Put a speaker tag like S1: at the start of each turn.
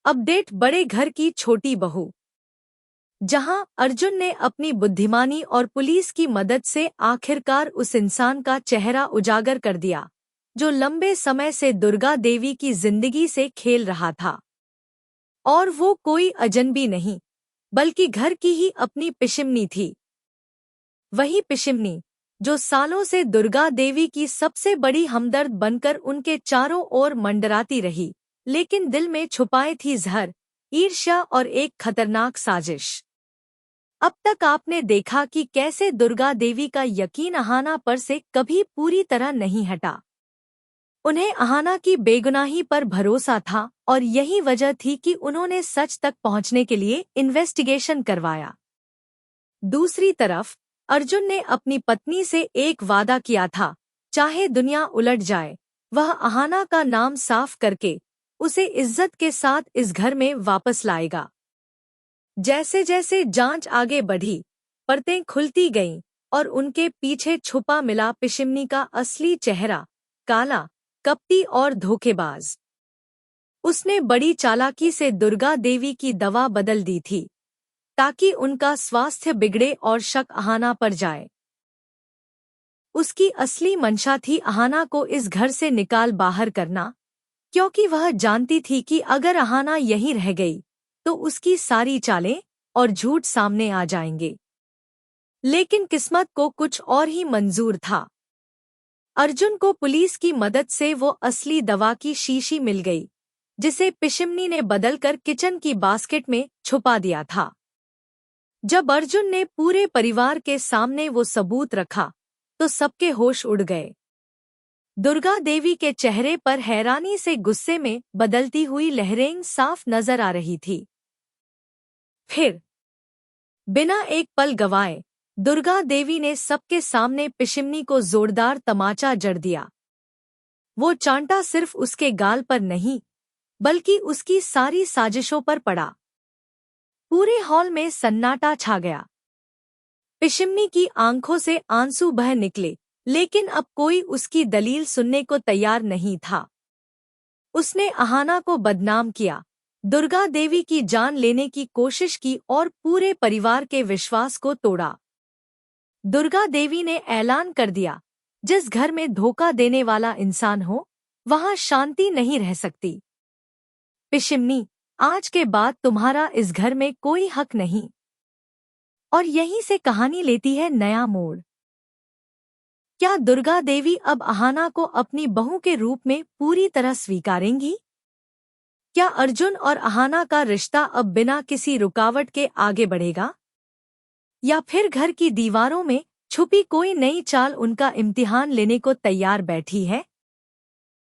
S1: Update बड़े घर की छोटी बहू। जहां अर्जुन ने अपनी बुद्धिमानी और पुलिस की मदद से आखिरकार उस इंसान का चेहरा उजागर कर दिया जो लंबे समय से दुर्गा देवी की जिंदगी से खेल रहा था। और वो कोई अजनबी नहीं बल्कि घर की ही अपनी पिशिमनी थी। वही पिशिमनी जो सालों से दुर्गा देवी की सबसे बड़ी हमदर्द बनकर उनके चारों ओर मंडराती रही, लेकिन दिल में छुपाए थी जहर, ईर्ष्या और एक खतरनाक साजिश। अब तक आपने देखा कि कैसे दुर्गा देवी का यकीन अहाना पर से कभी पूरी तरह नहीं हटा। उन्हें अहाना की बेगुनाही पर भरोसा था और यही वजह थी कि उन्होंने सच तक पहुंचने के लिए इन्वेस्टिगेशन करवाया। दूसरी तरफ अर्जुन ने अपनी पत्नी से एक वादा किया था, चाहे दुनिया उलट जाए वह अहाना का नाम साफ करके उसे इज्जत के साथ इस घर में वापस लाएगा। जैसे जैसे जांच आगे बढ़ी, परतें खुलती गईं और उनके पीछे छुपा मिला पिशिमनी का असली चेहरा, काला, कपटी और धोखेबाज। उसने बड़ी चालाकी से दुर्गा देवी की दवा बदल दी थी ताकि उनका स्वास्थ्य बिगड़े और शक अहाना पर जाए। उसकी असली मंशा थी अहाना को इस घर से निकाल बाहर करना, क्योंकि वह जानती थी कि अगर अहाना यहीं रह गई तो उसकी सारी चालें और झूठ सामने आ जाएंगे। लेकिन किस्मत को कुछ और ही मंजूर था। अर्जुन को पुलिस की मदद से वो असली दवा की शीशी मिल गई, जिसे पिशिमनी ने बदलकर किचन की बास्केट में छुपा दिया था। जब अर्जुन ने पूरे परिवार के सामने वो सबूत रखा तो सबके होश उड़ गए। दुर्गा देवी के चेहरे पर हैरानी से गुस्से में बदलती हुई लहरें साफ नजर आ रही थी। फिर बिना एक पल गवाए दुर्गा देवी ने सबके सामने पिशिमनी को जोरदार तमाचा जड़ दिया। वो चांटा सिर्फ उसके गाल पर नहीं बल्कि उसकी सारी साजिशों पर पड़ा। पूरे हॉल में सन्नाटा छा गया। पिशिमनी की आंखों से आंसू बह निकले, लेकिन अब कोई उसकी दलील सुनने को तैयार नहीं था। उसने अहाना को बदनाम किया, दुर्गा देवी की जान लेने की कोशिश की और पूरे परिवार के विश्वास को तोड़ा। दुर्गा देवी ने ऐलान कर दिया, जिस घर में धोखा देने वाला इंसान हो वहां शांति नहीं रह सकती। पिशिमनी, आज के बाद तुम्हारा इस घर में कोई हक नहीं। और यहीं से कहानी लेती है नया मोड़। क्या दुर्गा देवी अब अहाना को अपनी बहू के रूप में पूरी तरह स्वीकारेंगी? क्या अर्जुन और अहाना का रिश्ता अब बिना किसी रुकावट के आगे बढ़ेगा? या फिर घर की दीवारों में छुपी कोई नई चाल उनका इम्तिहान लेने को तैयार बैठी है?